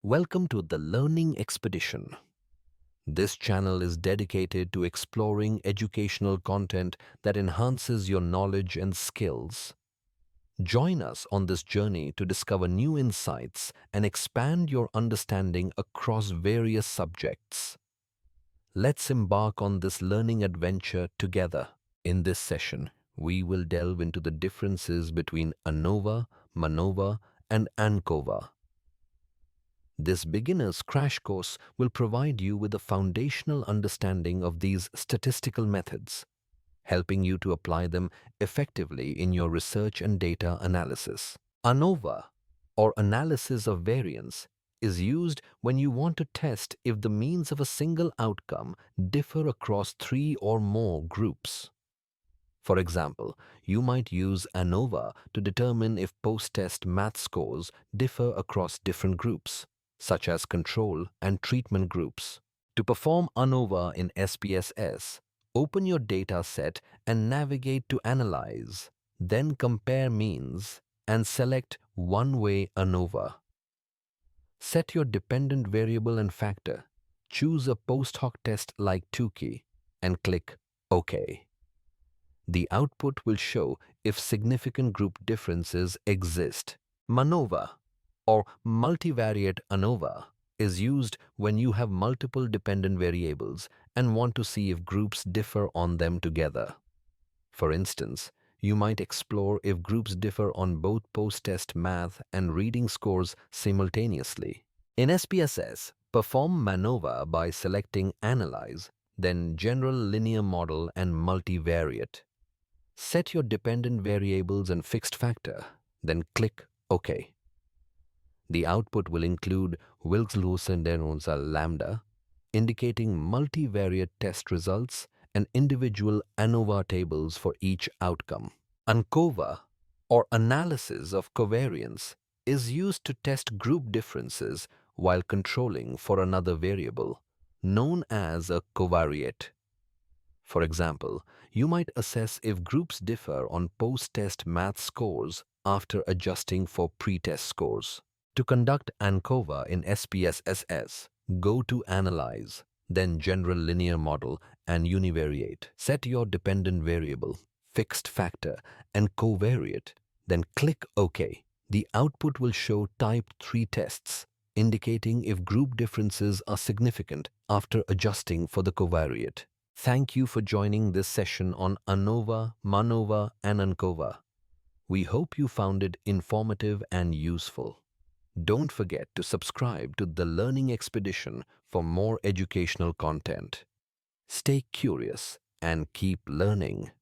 Welcome to the Learning Expedition. This channel is dedicated to exploring educational content that enhances your knowledge and skills. Join us on this journey to discover new insights and expand your understanding across various subjects. Let's embark on this learning adventure together. In this session, we will delve into the differences between ANOVA, MANOVA, and ANCOVA. This beginner's crash course will provide you with a foundational understanding of these statistical methods, helping you to apply them effectively in your research and data analysis. ANOVA, or analysis of variance, is used when you want to test if the means of a single outcome differ across three or more groups. For example, you might use ANOVA to determine if post-test math scores differ across different groups, such as control and treatment groups. To perform ANOVA in SPSS, open your data set and navigate to Analyze, then Compare Means and select One-Way ANOVA. Set your dependent variable and factor, choose a post-hoc test like Tukey, and click OK. The output will show if significant group differences exist. MANOVA, or multivariate ANOVA, is used when you have multiple dependent variables and want to see if groups differ on them together. For instance, you might explore if groups differ on both post-test math and reading scores simultaneously. In SPSS, perform MANOVA by selecting Analyze, then General Linear Model and Multivariate. Set your dependent variables and fixed factor, then click OK. The output will include Wilks-Lawson-Denoza lambda, indicating multivariate test results and individual ANOVA tables for each outcome. ANCOVA, or analysis of covariance, is used to test group differences while controlling for another variable, known as a covariate. For example, you might assess if groups differ on post-test math scores after adjusting for pre-test scores. To conduct ANCOVA in SPSS, go to Analyze, then General Linear Model and Univariate. Set your dependent variable, fixed factor, and covariate, then click OK. The output will show Type 3 tests, indicating if group differences are significant after adjusting for the covariate. Thank you for joining this session on ANOVA, MANOVA, and ANCOVA. We hope you found it informative and useful. Don't forget to subscribe to the Learning Expedition for more educational content. Stay curious and keep learning.